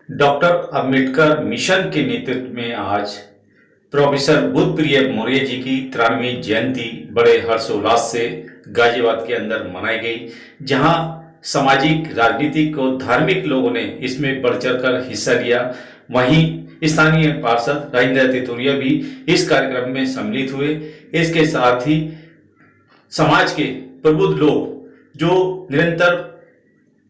Doctor Ambedkar mission के नेतृत्व में आज प्रोफेसर बुद्धप्रिय मौर्य जी की 93वीं जयंती बड़े हर्षोल्लास से गाजियाबाद के अंदर मनाई गई, जहां सामाजिक, राजनीतिक और धार्मिक लोगों ने इसमें बढ़ चढ़कर हिस्सा लिया। वहीं स्थानीय पार्षद राजेंद्र तितुरिया भी इस कार्यक्रम में सम्मिलित हुए। इसके साथ ही समाज के प्रबुद्ध लोग जो निरंतर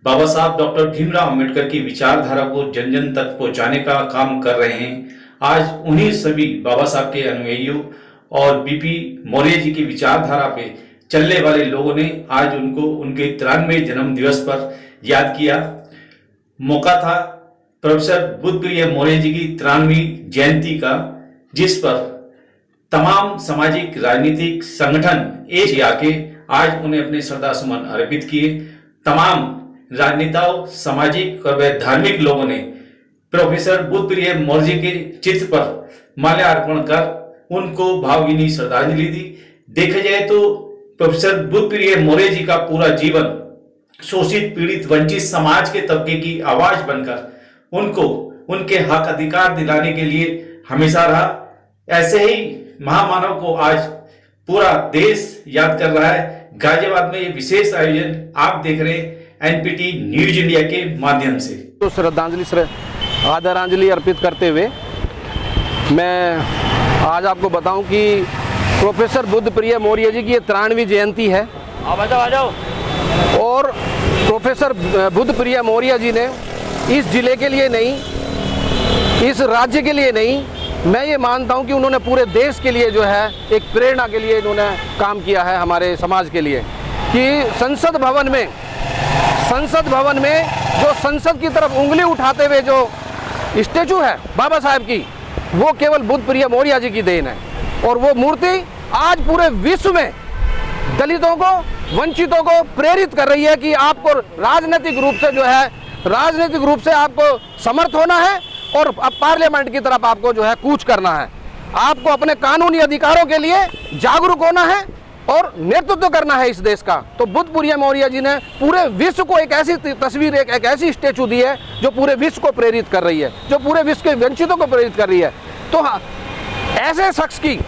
बाबा साहब डॉक्टर भीमराव अंबेडकर की विचारधारा को जन जन तक पहुंचाने का काम कर रहे हैं, आज उन्हीं सभी बाबा साहब के अनुयायियों और बीपी मौर्य जी की विचारधारा पे चलने वाले लोगों ने आज उनको उनके 93वें जन्म दिवस पर याद किया। मौका था प्रोफेसर बुद्धप्रिय मौर्य जी की 93वीं जयंती का, जिस पर तमाम सामाजिक राजनीतिक संगठन एक आके आज उन्हें अपने श्रद्धा सुमन अर्पित किए। तमाम राजनेताओं, सामाजिक और धार्मिक लोगों ने प्रोफेसर बुद्धप्रिय मौर्य जी के चित्र पर माल्यार्पण कर उनको भावभीनी श्रद्धांजलि दी। देखा जाए तो प्रोफेसर बुद्धप्रिय मौर्य जी का पूरा जीवन शोषित, पीड़ित, वंचित समाज के तबके की आवाज बनकर उनको उनके हक अधिकार दिलाने के लिए हमेशा रहा। ऐसे ही महामानव को आज पूरा देश याद कर रहा है। गाजियाबाद में ये विशेष आयोजन आप देख रहे हैं एनपीटी न्यूज इंडिया के माध्यम से। तो आदरांजलि अर्पित करते हुए मैं आज आपको बताऊं कि प्रोफेसर बुद्धप्रिय मौर्य जी की ये 93वीं जयंती है। आ जाओ। और प्रोफेसर बुद्धप्रिय मौर्य जी ने इस जिले के लिए नहीं, इस राज्य के लिए नहीं, मैं ये मानता हूं कि उन्होंने पूरे देश के लिए जो है एक प्रेरणा के लिए इन्होंने काम किया है हमारे समाज के लिए। कि संसद भवन में जो संसद की तरफ उंगली उठाते हुए जो स्टेचू है बाबा साहब की, वो केवल बुद्धप्रिय मौर्य जी की देन है। और वो मूर्ति आज पूरे विश्व में दलितों को, वंचितों को प्रेरित कर रही है कि आपको राजनीतिक रूप से आपको समर्थ होना है और अब पार्लियामेंट की तरफ आपको जो है कूच करना है। आपको अपने कानूनी अधिकारों के लिए जागरूक होना है और नेतृत्व करना है इस देश का। तो बुद्धप्रिय मौर्य जी ने पूरे विश्व को एक ऐसी तस्वीर, एक ऐसी स्टेचू दी है जो पूरे विश्व को प्रेरित कर रही है, जो पूरे विश्व के वंचितों को प्रेरित कर रही है। तो हाँ, ऐसे शख्स की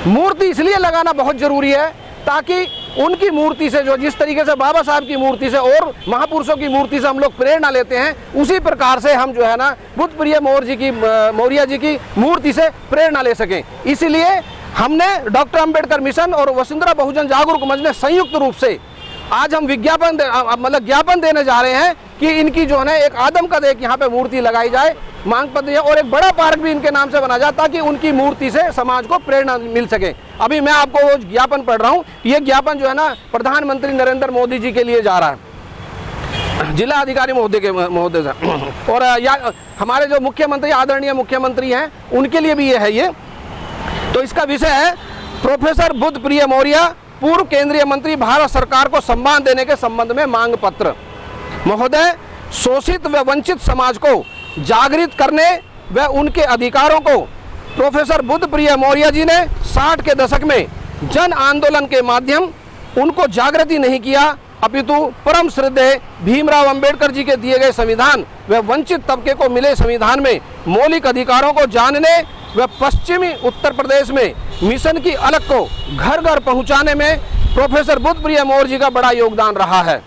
मूर्ति इसलिए लगाना बहुत जरूरी है ताकि उनकी मूर्ति से, जो जिस तरीके से बाबा साहब की मूर्ति से और महापुरुषों की मूर्ति से हम लोग प्रेरणा लेते हैं, उसी प्रकार से हम जो है ना बुद्धप्रिय मौर्य जी की मूर्ति से प्रेरणा ले सकें। इसीलिए हमने डॉक्टर अंबेडकर मिशन और वसुंधरा बहुजन जागरूक मंच ने संयुक्त रूप से आज हम ज्ञापन देने जा रहे हैं कि इनकी जो है ना एक आदमकद एक यहाँ पे मूर्ति लगाई जाए, मांग पत्र, और एक बड़ा पार्क भी इनके नाम से बना जाए ताकि उनकी मूर्ति से समाज को प्रेरणा मिल सके। अभी मैं आपको वो ज्ञापन पढ़ रहा हूँ। ये ज्ञापन जो है ना प्रधानमंत्री नरेंद्र मोदी जी के लिए जा रहा है, जिला अधिकारी महोदय से, और हमारे जो मुख्यमंत्री, आदरणीय मुख्यमंत्री हैं, उनके लिए भी ये है। ये तो इसका विषय है प्रोफेसर बुद्धप्रिय मौर्य पूर्व केंद्रीय मंत्री, भारत सरकार को सम्मान देने के संबंध में मांग पत्र। महोदय, शोषित व वंचित समाज को जागृत करने व उनके अधिकारों को प्रोफेसर बुद्धप्रिय मौर्य जी ने 60 के दशक में जन आंदोलन के माध्यम उनको जागृति नहीं किया, अपितु परम श्रद्धेय भीमराव अंबेडकर जी के दिए गए संविधान व वंचित तबके को मिले संविधान में मौलिक अधिकारों को जानने व पश्चिमी उत्तर प्रदेश में मिशन की अलख को घर घर पहुंचाने में प्रोफेसर बुद्धप्रिय मौर्य जी का बड़ा योगदान रहा है।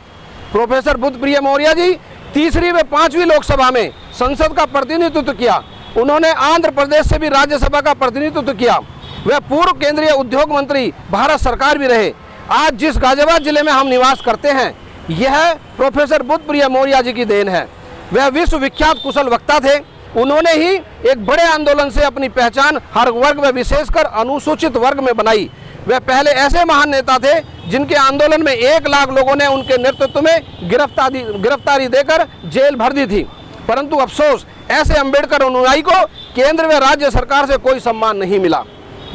प्रोफेसर बुद्धप्रिय मौर्य जी 3री व 5वीं लोकसभा में संसद का प्रतिनिधित्व किया। उन्होंने आंध्र प्रदेश से भी राज्यसभा का प्रतिनिधित्व किया। वह पूर्व केंद्रीय उद्योग मंत्री, भारत सरकार भी रहे। आज जिस गाजियाबाद जिले में हम निवास करते हैं, यह प्रोफेसर बुद्धप्रिय मौर्य जी की देन है। वह विश्व विख्यात कुशल वक्ता थे। उन्होंने ही एक बड़े आंदोलन से अपनी पहचान हर वर्ग में, विशेषकर अनुसूचित वर्ग में बनाई। वह पहले ऐसे महान नेता थे जिनके आंदोलन में 1 लाख लोगों ने उनके नेतृत्व में गिरफ्तारी देकर जेल भर दी थी। परंतु अफसोस, ऐसे अंबेडकर अनुयायी को केंद्र व राज्य सरकार से कोई सम्मान नहीं मिला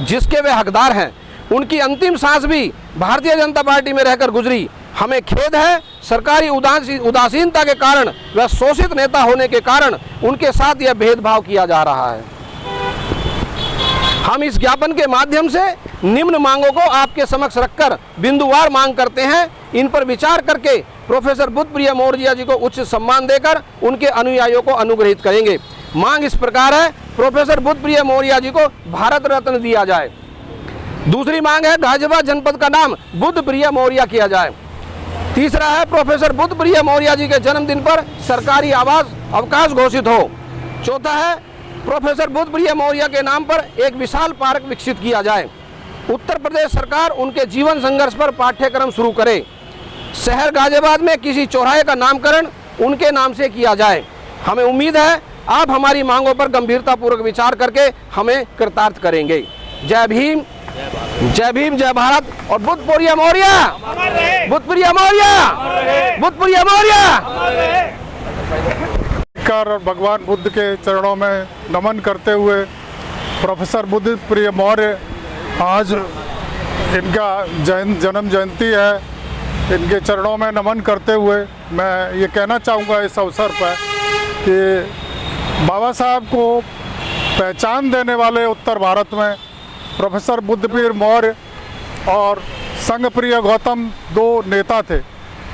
जिसके वे हकदार हैं। उनकी अंतिम सांस भी भारतीय जनता पार्टी में रहकर गुजरी। हमें खेद है, सरकारी उदासीनता के कारण व शोषित नेता होने के कारण उनके साथ यह भेदभाव किया जा रहा है। हम इस ज्ञापन के माध्यम से निम्न मांगों को आपके समक्ष रखकर बिंदुवार मांग करते हैं। इन पर विचार करके प्रोफेसर बुद्धप्रिय मौर्य जी को उच्च सम्मान देकर उनके अनुयायियों को अनुग्रहित करेंगे। मांग इस प्रकार है, प्रोफेसर बुद्धप्रिय मौर्य जी को भारत रत्न दिया जाए। दूसरी मांग है, गाजियाबाद जनपद का नाम बुद्धप्रिय मौर्य किया जाए। तीसरा है, प्रोफेसर बुद्धप्रिय मौर्य जी के जन्मदिन पर सरकारी अवकाश घोषित हो। चौथा है, प्रोफेसर बुद्धप्रिय मौर्य के नाम पर एक विशाल पार्क विकसित किया जाए। उत्तर प्रदेश सरकार उनके जीवन संघर्ष पर पाठ्यक्रम शुरू करे। शहर गाजियाबाद में किसी चौराहे का नामकरण उनके नाम से किया जाए। हमें उम्मीद है आप हमारी मांगों पर गंभीरतापूर्वक विचार करके हमें कृतार्थ करेंगे। जय भीम, जय भीम, जय भारत और बुद्धप्रिय मौर्य, बुद्धप्रिय मौर्य, बुद्धप्रिय मौर्य। कर भगवान बुद्ध के चरणों में नमन करते हुए प्रोफेसर बुद्धप्रिय मौर्य, आज इनका जन्म जयंती है, इनके चरणों में नमन करते हुए मैं ये कहना चाहूँगा इस अवसर पर कि बाबा साहब को पहचान देने वाले उत्तर भारत में प्रोफेसर बुद्धप्रिय मौर्य और संघप्रिय गौतम दो नेता थे।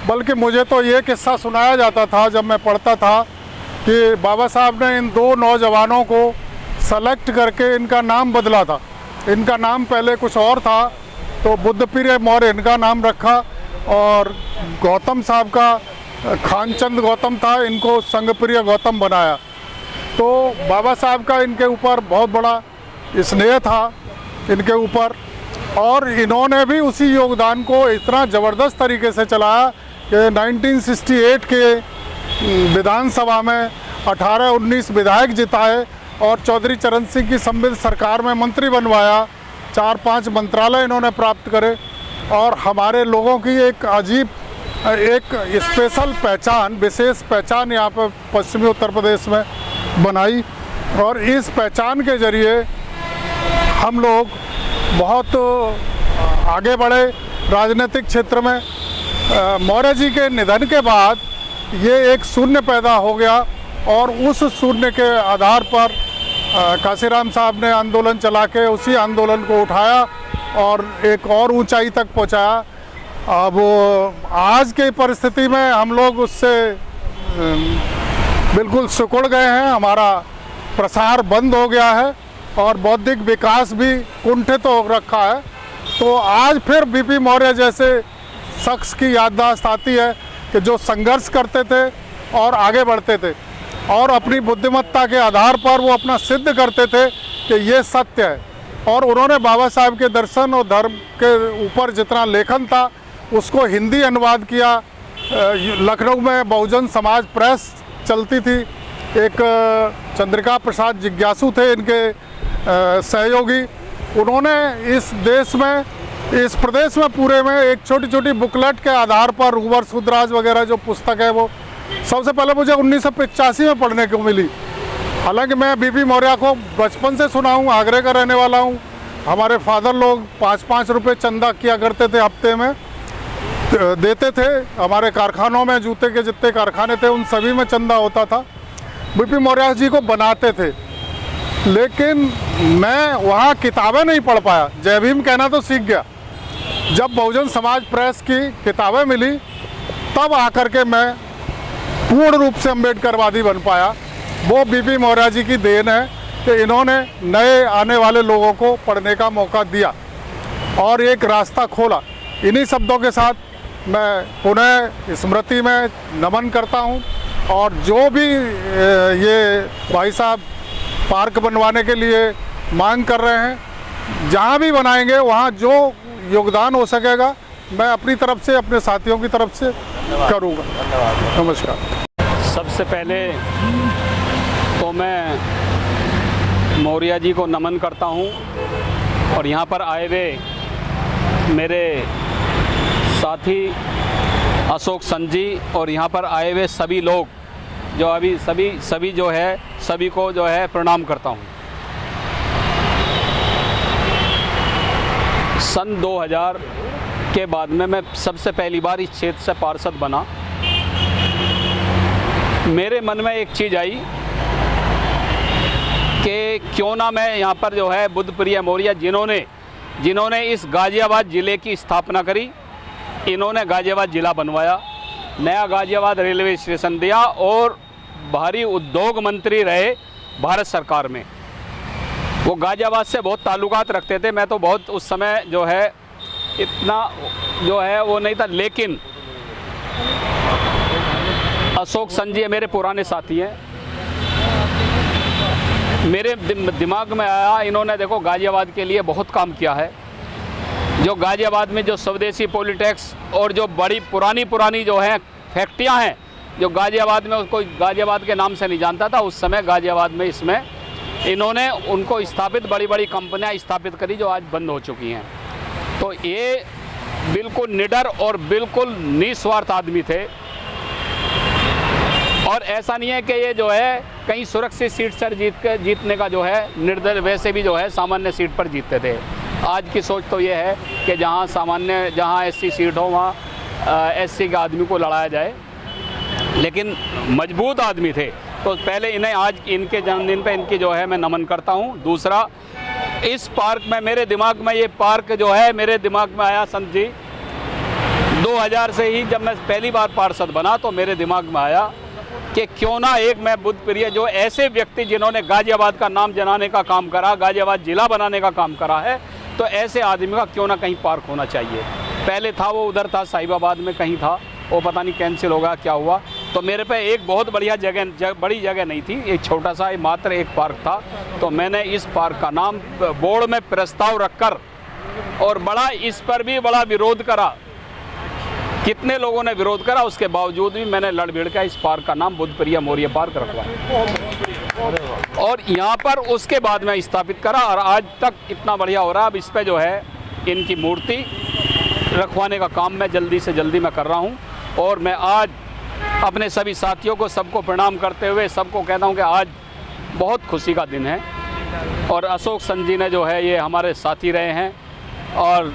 बल्कि मुझे तो ये किस्सा सुनाया जाता था जब मैं पढ़ता था कि बाबा साहब ने इन दो नौजवानों को सेलेक्ट करके इनका नाम बदला था। इनका नाम पहले कुछ और था, तो बुद्धप्रिय मौर्य इनका नाम रखा और गौतम साहब का खानचंद गौतम था, इनको संघप्रिय गौतम बनाया। तो बाबा साहब का इनके ऊपर बहुत बड़ा स्नेह था इनके ऊपर, और इन्होंने भी उसी योगदान को इतना ज़बरदस्त तरीके से चलाया कि 1968 के विधानसभा में 18-19 विधायक जिताए और चौधरी चरण सिंह की सम्मिलित सरकार में मंत्री बनवाया। 4-5 मंत्रालय इन्होंने प्राप्त करे और हमारे लोगों की एक अजीब एक स्पेशल पहचान, विशेष पहचान यहाँ पर पश्चिमी उत्तर प्रदेश में बनाई। और इस पहचान के ज़रिए हम लोग बहुत आगे बढ़े राजनीतिक क्षेत्र में। मौर्य जी के निधन के बाद ये एक शून्य पैदा हो गया और उस शून्य के आधार पर काशीराम साहब ने आंदोलन चला के उसी आंदोलन को उठाया और एक और ऊंचाई तक पहुंचाया। अब आज की परिस्थिति में हम लोग उससे बिल्कुल सिकुड़ गए हैं, हमारा प्रसार बंद हो गया है और बौद्धिक विकास भी कुंठित हो रखा है। तो आज फिर बीपी मौर्य जैसे शख्स की याददाश्त आती है कि जो संघर्ष करते थे और आगे बढ़ते थे और अपनी बुद्धिमत्ता के आधार पर वो अपना सिद्ध करते थे कि ये सत्य है। और उन्होंने बाबा साहब के दर्शन और धर्म के ऊपर जितना लेखन था उसको हिंदी अनुवाद किया। लखनऊ में बहुजन समाज प्रेस चलती थी, एक चंद्रिका प्रसाद जिज्ञासु थे इनके सहयोगी। उन्होंने इस देश में, इस प्रदेश में पूरे में एक छोटी छोटी बुकलेट के आधार पर रूवर सुधराज वगैरह जो पुस्तक है वो सबसे पहले मुझे 1985 में पढ़ने को मिली। हालांकि मैं बीपी मौर्य को बचपन से सुना हूँ, आगरे का रहने वाला हूँ। हमारे फादर लोग 5-5 रुपये चंदा किया करते थे, हफ्ते में देते थे। हमारे कारखानों में जूते के जितने कारखाने थे उन सभी में चंदा होता था। बीपी मौर्य जी को बनाते थे, लेकिन मैं वहाँ किताबें नहीं पढ़ पाया। जय भीम कहना तो सीख गया। जब बहुजन समाज प्रेस की किताबें मिली तब आकर के मैं पूर्ण रूप से अम्बेडकरवादी बन पाया। वो बीपी मौर्य जी की देन है कि इन्होंने नए आने वाले लोगों को पढ़ने का मौका दिया और एक रास्ता खोला। इन्हीं शब्दों के साथ मैं पुनः स्मृति में नमन करता हूँ। और जो भी ये भाई साहब पार्क बनवाने के लिए मांग कर रहे हैं, जहाँ भी बनाएंगे वहाँ जो योगदान हो सकेगा मैं अपनी तरफ से, अपने साथियों की तरफ से करूँगा। नमस्कार। सबसे पहले तो मैं मौर्य जी को नमन करता हूँ और यहाँ पर आए हुए मेरे साथी अशोक संजी और यहाँ पर आए हुए सभी लोग जो अभी सभी जो है सभी को जो है प्रणाम करता हूँ। सन 2000 के बाद में मैं सबसे पहली बार इस क्षेत्र से पार्षद बना। मेरे मन में एक चीज़ आई कि क्यों ना मैं यहाँ पर जो है बुद्धप्रिय मौर्य जिन्होंने इस गाजियाबाद ज़िले की स्थापना करी इन्होंने गाजियाबाद ज़िला बनवाया, नया गाजियाबाद रेलवे स्टेशन दिया और भारी उद्योग मंत्री रहे भारत सरकार में। वो गाजियाबाद से बहुत ताल्लुकात रखते थे। मैं तो बहुत उस समय जो है इतना जो है वो नहीं था, लेकिन अशोक संजी मेरे पुराने साथी हैं। मेरे दिमाग में आया, इन्होंने देखो गाजियाबाद के लिए बहुत काम किया है। जो गाजियाबाद में जो स्वदेशी पॉलिटेक्स और जो बड़ी पुरानी जो है फैक्ट्रियां हैं, जो गाजियाबाद में कोई गाजियाबाद के नाम से नहीं जानता था, उस समय गाजियाबाद में इसमें इन्होंने उनको स्थापित बड़ी बड़ी कंपनियां स्थापित करी जो आज बंद हो चुकी हैं। तो ये बिल्कुल निडर और बिल्कुल निस्वार्थ आदमी थे। और ऐसा नहीं है कि ये जो है कहीं सुरक्षित सीट पर जीतने का जो है निर्दल, वैसे भी जो है सामान्य सीट पर जीतते थे। आज की सोच तो ये है कि जहाँ एससी सीट हो वहाँ एससी के आदमी को लड़ाया जाए, लेकिन मजबूत आदमी थे। तो पहले इन्हें आज इनके जन्मदिन पे इनकी जो है मैं नमन करता हूँ। दूसरा, इस पार्क में मेरे दिमाग में ये पार्क जो है मेरे दिमाग में आया संत जी 2000 से ही, जब मैं पहली बार पार्षद बना तो मेरे दिमाग में आया कि क्यों ना एक मैं बुद्ध प्रिय जो ऐसे व्यक्ति जिन्होंने गाजियाबाद का नाम जनाने का काम करा, गाजियाबाद जिला बनाने का काम करा है, तो ऐसे आदमी का क्यों ना कहीं पार्क होना चाहिए। पहले था वो उधर था साहिबाबाद में कहीं था, वो पता नहीं कैंसिल होगा क्या हुआ। तो मेरे पे एक बहुत बढ़िया बड़ी जगह नहीं थी, एक छोटा सा मात्र एक पार्क था। तो मैंने इस पार्क का नाम बोर्ड में प्रस्ताव रखकर और बड़ा इस पर भी बड़ा विरोध करा, कितने लोगों ने विरोध करा, उसके बावजूद भी मैंने लड़ भिड़ कर इस पार्क का नाम बुद्ध प्रिय मौर्य पार्क रखवाया और यहाँ पर उसके बाद में स्थापित करा और आज तक इतना बढ़िया हो रहा। अब इस पे जो है इनकी मूर्ति रखवाने का काम मैं जल्दी से जल्दी मैं कर रहा हूँ। और मैं आज अपने सभी साथियों को सबको प्रणाम करते हुए सबको कहता हूँ कि आज बहुत खुशी का दिन है। और अशोक संजी ने जो है ये हमारे साथी रहे हैं और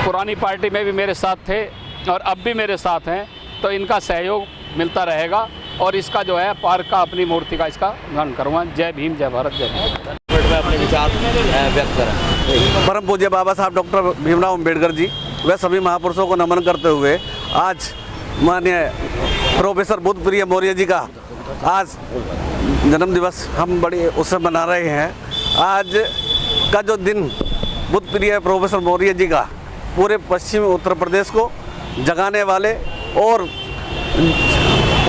पुरानी पार्टी में भी मेरे साथ थे और अब भी मेरे साथ हैं, तो इनका सहयोग मिलता रहेगा। और इसका जो है पार्क का अपनी मूर्ति का इसका निर्माण करूँगा। जय भीम, जय भारत, जय भारत। में अपने विचार व्यक्त करें। परम पूज्य बाबा साहब डॉक्टर भीमराव अम्बेडकर जी व सभी महापुरुषों को नमन करते हुए आज माननीय प्रोफेसर बुद्ध प्रिय मौर्य जी का आज जन्म दिवस हम बड़ी उत्सव मना रहे हैं। आज का जो दिन बुद्ध प्रिय प्रोफेसर मौर्य जी का पूरे पश्चिमी उत्तर प्रदेश को जगाने वाले और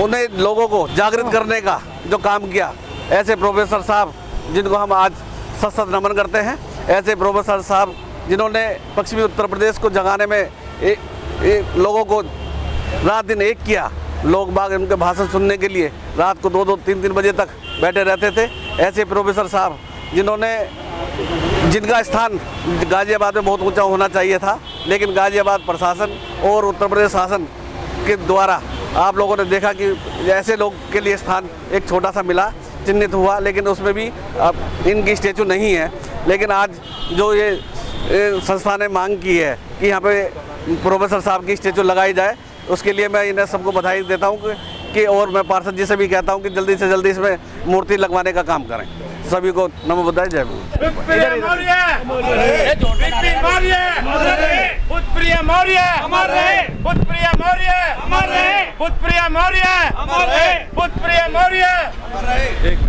उन्हें लोगों को जागृत करने का जो काम किया, ऐसे प्रोफेसर साहब जिनको हम आज सत नमन करते हैं, ऐसे प्रोफेसर साहब जिन्होंने पश्चिमी उत्तर प्रदेश को जगाने में लोगों को रात दिन एक किया। लोग बाग उनके भाषण सुनने के लिए रात को 2-2, 3-3 बजे तक बैठे रहते थे। ऐसे प्रोफेसर साहब जिनका स्थान गाजियाबाद में बहुत ऊंचा होना चाहिए था, लेकिन गाजियाबाद प्रशासन और उत्तर प्रदेश शासन के द्वारा आप लोगों ने देखा कि ऐसे लोग के लिए स्थान एक छोटा सा मिला, चिन्हित हुआ, लेकिन उसमें भी अब इनकी स्टैचू नहीं है। लेकिन आज जो ये संस्था ने मांग की है कि यहाँ पे प्रोफेसर साहब की स्टैचू लगाई जाए, उसके लिए मैं इन्हें सबको बधाई देता हूँ कि और मैं पार्षद जी से भी कहता हूँ कि जल्दी से जल्दी इसमें मूर्ति लगवाने का काम करें। सभी को नमो बुद्धाय, जय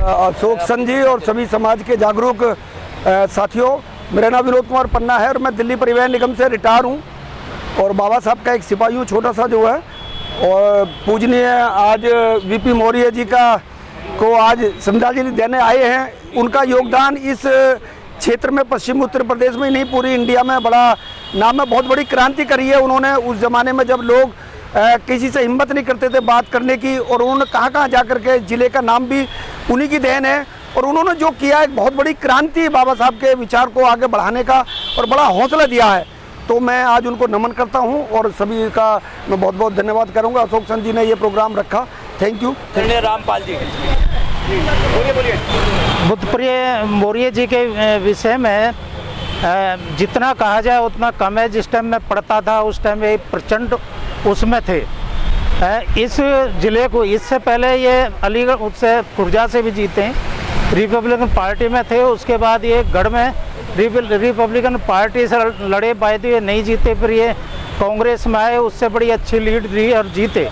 अशोक संजी और सभी समाज के जागरूक साथियों, मेरा नाम विनोद कुमार पन्ना है और मैं दिल्ली परिवहन निगम से रिटायर हूँ और बाबा साहब का एक सिपाही हूँ छोटा सा जो है। और पूजनीय आज वीपी मौर्य जी को आज श्रद्धांजलि देने आए हैं। उनका योगदान इस क्षेत्र में पश्चिम उत्तर प्रदेश में ही नहीं पूरी इंडिया में बड़ा नाम है, बहुत बड़ी क्रांति करी है उन्होंने। उस ज़माने में जब लोग किसी से हिम्मत नहीं करते थे बात करने की, और उन्होंने कहाँ जा कर के ज़िले का नाम भी उन्हीं की देन है। और उन्होंने जो किया एक बहुत बड़ी क्रांति बाबा साहब के विचार को आगे बढ़ाने का और बड़ा हौसला दिया है। तो मैं आज उनको नमन करता हूं और सभी का मैं बहुत बहुत धन्यवाद करूंगा। अशोक संत जी ने ये प्रोग्राम रखा, थैंक यू। रामपाल जी, बोलिए। बुद्ध प्रिय मौर्य जी के विषय में जितना कहा जाए उतना कम है। जिस टाइम मैं पढ़ता था उस टाइम ये प्रचंड उसमें थे। इस ज़िले को इससे पहले ये अलीगढ़ उससे खुर्जा से भी जीते हैं, रिपब्लिकन पार्टी में थे। उसके बाद ये गढ़ में रिपब्लिकन पार्टी से लड़े, बायदे हुए नहीं जीते। फिर ये कांग्रेस में आए उससे बड़ी अच्छी लीड दी और जीते,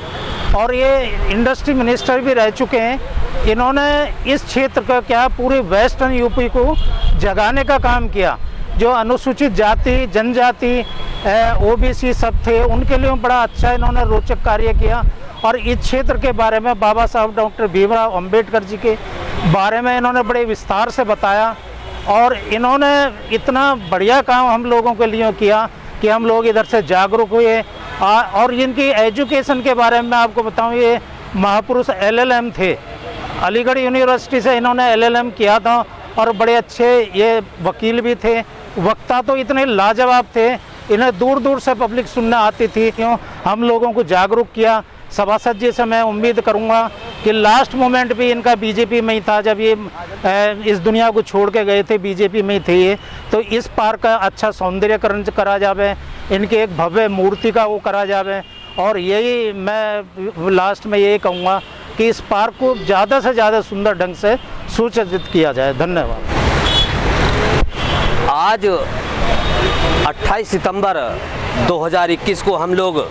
और ये इंडस्ट्री मिनिस्टर भी रह चुके हैं। इन्होंने इस क्षेत्र का क्या पूरे वेस्टर्न यूपी को जगाने का काम किया। जो अनुसूचित जाति जनजाति ओबीसी सब थे उनके लिए बड़ा अच्छा इन्होंने रोचक कार्य किया, और इस क्षेत्र के बारे में बाबा साहब डॉक्टर भीमराव अंबेडकर जी के बारे में इन्होंने बड़े विस्तार से बताया, और इन्होंने इतना बढ़िया काम हम लोगों के लिए किया कि हम लोग इधर से जागरूक हुए। और इनकी एजुकेशन के बारे में मैं आपको बताऊं, ये महापुरुष LLM थे, अलीगढ़ यूनिवर्सिटी से इन्होंने LLM किया था, और बड़े अच्छे ये वकील भी थे, वक्ता तो इतने लाजवाब थे, इन्हें दूर दूर से पब्लिक सुनने आती थी। क्यों हम लोगों को जागरूक किया। सभासद जी से मैं उम्मीद करूंगा कि लास्ट मोमेंट भी इनका बीजेपी में ही था, जब ये इस दुनिया को छोड़ के गए थे बीजेपी में ही थे ये, तो इस पार्क का अच्छा सौंदर्यकरण करा जावे, इनके एक भव्य मूर्ति का वो करा जावे, और यही मैं लास्ट में यही कहूँगा कि इस पार्क को ज़्यादा से ज़्यादा सुंदर ढंग से सुसज्जित किया जाए। धन्यवाद। आज 28 सितंबर 2021 को हम लोग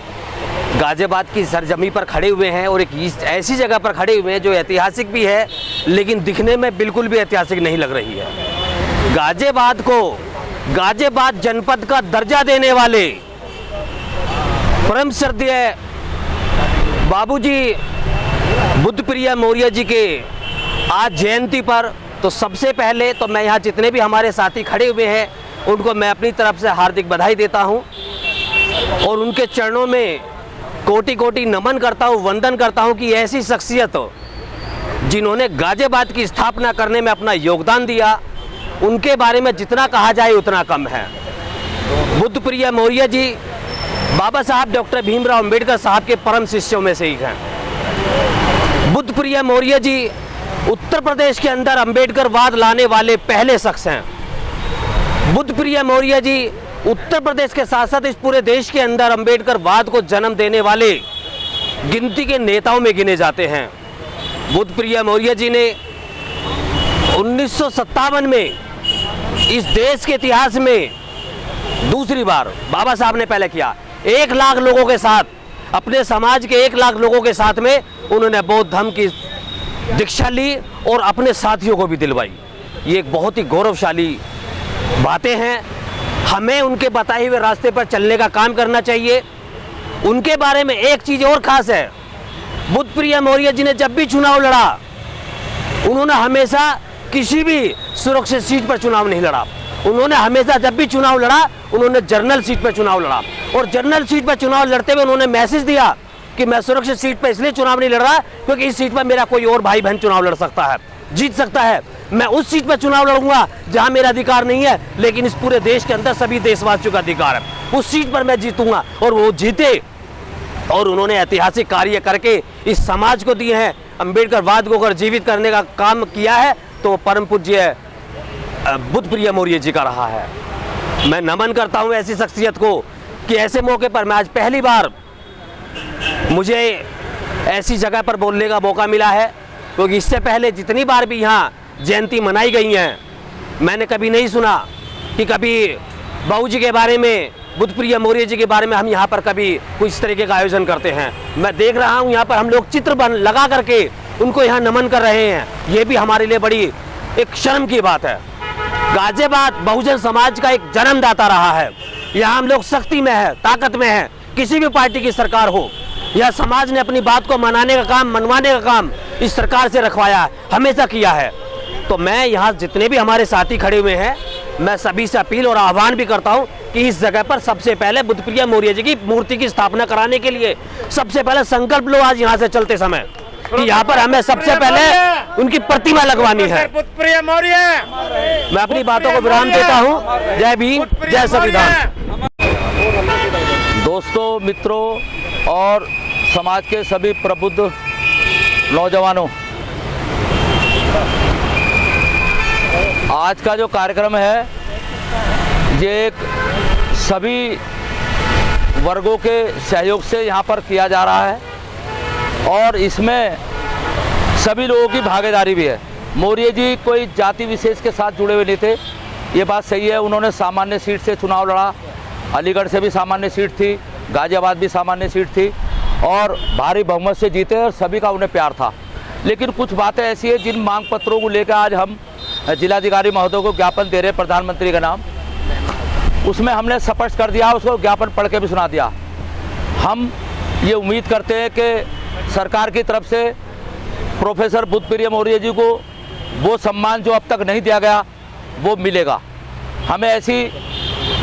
गाजियाबाद की सरजमी पर खड़े हुए हैं, और एक ऐसी जगह पर खड़े हुए हैं जो ऐतिहासिक भी है लेकिन दिखने में बिल्कुल भी ऐतिहासिक नहीं लग रही है। गाजियाबाद को गाजियाबाद जनपद का दर्जा देने वाले परम श्रद्धेय बाबूजी बुद्धप्रिय मौर्य जी के आज जयंती पर, तो सबसे पहले तो मैं यहाँ जितने भी हमारे साथी खड़े हुए हैं उनको मैं अपनी तरफ से हार्दिक बधाई देता हूँ, और उनके चरणों में कोटि कोटि नमन करता हूँ, वंदन करता हूँ कि ऐसी शख्सियत जिन्होंने गाजियाबाद की स्थापना करने में अपना योगदान दिया, उनके बारे में जितना कहा जाए उतना कम है। बुद्धप्रिय मौर्य जी बाबा साहब डॉक्टर भीमराव अंबेडकर साहब के परम शिष्यों में से एक हैं। बुद्धप्रिय मौर्य जी उत्तर प्रदेश के अंदर अंबेडकरवाद लाने वाले पहले शख्स हैं। बुद्धप्रिय मौर्य जी उत्तर प्रदेश के साथ साथ इस पूरे देश के अंदर अंबेडकरवाद को जन्म देने वाले गिनती के नेताओं में गिने जाते हैं। बुद्धप्रिय मौर्य जी ने 1957 में इस देश के इतिहास में दूसरी बार बाबा साहब ने पहले किया, 1 लाख लोगों के साथ, अपने समाज के 1 लाख लोगों के साथ में उन्होंने बौद्ध धर्म की दीक्षा ली और अपने साथियों को भी दिलवाई। ये एक बहुत ही गौरवशाली बातें हैं। हमें उनके बताए हुए रास्ते पर चलने का काम करना चाहिए। उनके बारे में एक चीज़ और ख़ास है, बुद्धप्रिय मौर्य जी ने जब भी चुनाव लड़ा, उन्होंने हमेशा किसी भी सुरक्षित सीट पर चुनाव नहीं लड़ा। उन्होंने हमेशा जब भी चुनाव लड़ा, उन्होंने जनरल सीट पर चुनाव लड़ा, और जनरल सीट पर चुनाव लड़ते हुए उन्होंने मैसेज दिया कि मैं सुरक्षित सीट पर इसलिए चुनाव नहीं लड़ रहा क्योंकि इस सीट पर मेरा कोई और भाई बहन चुनाव लड़ सकता है, जीत सकता है। मैं उस सीट पर चुनाव लड़ूंगा जहां मेरा अधिकार नहीं है, लेकिन इस पूरे देश के अंदर सभी देशवासियों का अधिकार है, उस सीट पर मैं जीतूंगा। और वो जीते, और उन्होंने ऐतिहासिक कार्य करके इस समाज को दिए हैं। अंबेडकरवाद को अगर जीवित करने का काम किया है तो परम पूज्य बुद्धप्रिय मौर्य जी का रहा है। मैं नमन करता हूं ऐसी शख्सियत को कि ऐसे मौके पर मैं आज पहली बार मुझे ऐसी जगह पर बोलने का मौका मिला है, क्योंकि इससे पहले जितनी बार भी यहाँ जयंती मनाई गई हैं, मैंने कभी नहीं सुना कि कभी बाबूजी के बारे में, बुद्धप्रिय मौर्य जी के बारे में हम यहाँ पर कभी कुछ इस तरीके का आयोजन करते हैं। मैं देख रहा हूँ यहाँ पर हम लोग चित्र लगा करके उनको यहाँ नमन कर रहे हैं। ये भी हमारे लिए बड़ी एक शर्म की बात है। गाजियाबाद बहुजन समाज का एक जन्मदाता रहा है। यहाँ हम लोग शक्ति में है, ताकत में है, किसी भी पार्टी की सरकार हो, यह समाज ने अपनी बात को मनाने का काम, मनवाने का काम इस सरकार से रखवाया है, हमेशा किया है। तो मैं यहाँ जितने भी हमारे साथी खड़े हुए हैं, मैं सभी से अपील और आह्वान भी करता हूँ कि इस जगह पर सबसे पहले बुद्धप्रिय मौर्य जी की मूर्ति की स्थापना कराने के लिए सबसे पहले संकल्प लो आज यहाँ से चलते समय कि यहाँ पर हमें सबसे पहले उनकी प्रतिमा लगवानी है। बुद्धप्रिय मौर्य। मैं अपनी बातों को विराम देता हूँ। जय भीम, जय संविधान। दोस्तों, मित्रों और समाज के सभी प्रबुद्ध नौजवानों, आज का जो कार्यक्रम है ये एक सभी वर्गों के सहयोग से यहाँ पर किया जा रहा है, और इसमें सभी लोगों की भागीदारी भी है। मौर्य जी कोई जाति विशेष के साथ जुड़े हुए नहीं थे, ये बात सही है। उन्होंने सामान्य सीट से चुनाव लड़ा, अलीगढ़ से भी सामान्य सीट थी, गाजियाबाद भी सामान्य सीट थी और भारी बहुमत से जीते और सभी का उन्हें प्यार था। लेकिन कुछ बातें ऐसी है जिन मांग पत्रों को लेकर आज हम जिलाधिकारी महोदय को ज्ञापन दे रहे प्रधानमंत्री का नाम, उसमें हमने स्पष्ट कर दिया, उसको ज्ञापन पढ़ के भी सुना दिया। हम ये उम्मीद करते हैं कि सरकार की तरफ से प्रोफेसर बुद्धप्रिय मौर्य जी को वो सम्मान जो अब तक नहीं दिया गया वो मिलेगा, हमें ऐसी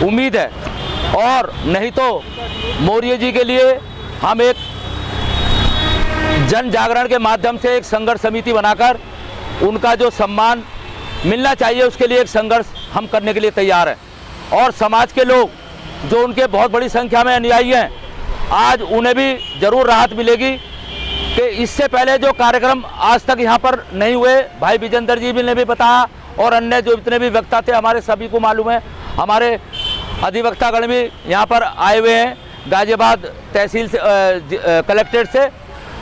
उम्मीद है। और नहीं तो मौर्य जी के लिए हम एक जन जागरण के माध्यम से एक संघर्ष समिति बनाकर उनका जो सम्मान मिलना चाहिए उसके लिए एक संघर्ष हम करने के लिए तैयार हैं। और समाज के लोग जो उनके बहुत बड़ी संख्या में अनुयायी हैं, आज उन्हें भी ज़रूर राहत मिलेगी कि इससे पहले जो कार्यक्रम आज तक यहाँ पर नहीं हुए, भाई विजेंद्र जी ने भी बताया और अन्य जो जितने भी वक्ता थे हमारे सभी को मालूम है, हमारे अधिवक्तागण भी यहाँ पर आए हुए हैं गाजियाबाद तहसील से कलेक्ट्रेट से।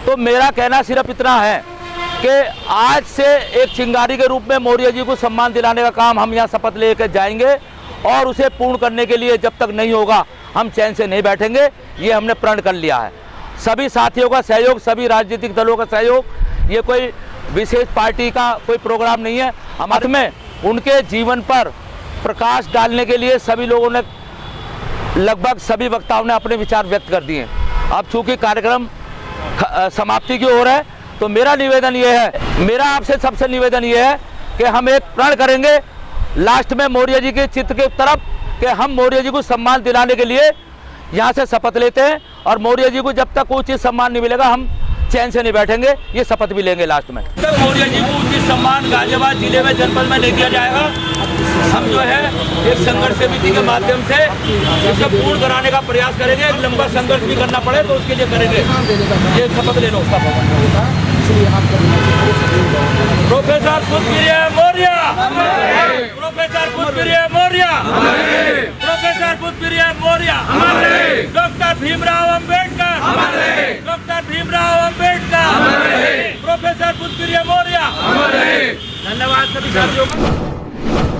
तो मेरा कहना सिर्फ इतना है कि आज से एक चिंगारी के रूप में मौर्य जी को सम्मान दिलाने का काम हम यहाँ शपथ लेकर जाएंगे और उसे पूर्ण करने के लिए जब तक नहीं होगा हम चैन से नहीं बैठेंगे, ये हमने प्रण कर लिया है। सभी साथियों का सहयोग, सभी राजनीतिक दलों का सहयोग, ये कोई विशेष पार्टी का कोई प्रोग्राम नहीं है। हमारे में उनके जीवन पर प्रकाश डालने के लिए सभी लोगों ने, लगभग सभी वक्ताओं ने अपने विचार व्यक्त कर दिए। अब चूंकि कार्यक्रम समाप्ति की ओर है तो मेरा निवेदन ये है, मेरा आपसे सबसे निवेदन ये है कि हम एक प्रण करेंगे लास्ट में मौर्य जी के चित्र की तरफ कि हम मौर्य जी को सम्मान दिलाने के लिए यहाँ से शपथ लेते हैं और मौर्य जी को जब तक कोई उचित सम्मान नहीं मिलेगा हम चैन से नहीं बैठेंगे, ये शपथ भी लेंगे लास्ट में। तब मौर्य जी को उचित सम्मान गाजियाबाद जिले में जनपद में नहीं दिया जाएगा, हम जो है एक संघर्ष समिति के माध्यम से इसे पूर्ण कराने का प्रयास करेंगे। एक लंबा संघर्ष भी करना पड़े तो उसके लिए करेंगे। ये शपथ ले लो। Professor Buddhapriya Maurya, professor Buddhapriya Maurya, professor Buddhapriya Maurya, doctor Bhimrao Ambedkar, doctor Bhimrao Ambedkar, professor Buddhapriya Maurya. धन्यवाद सभी साथियों।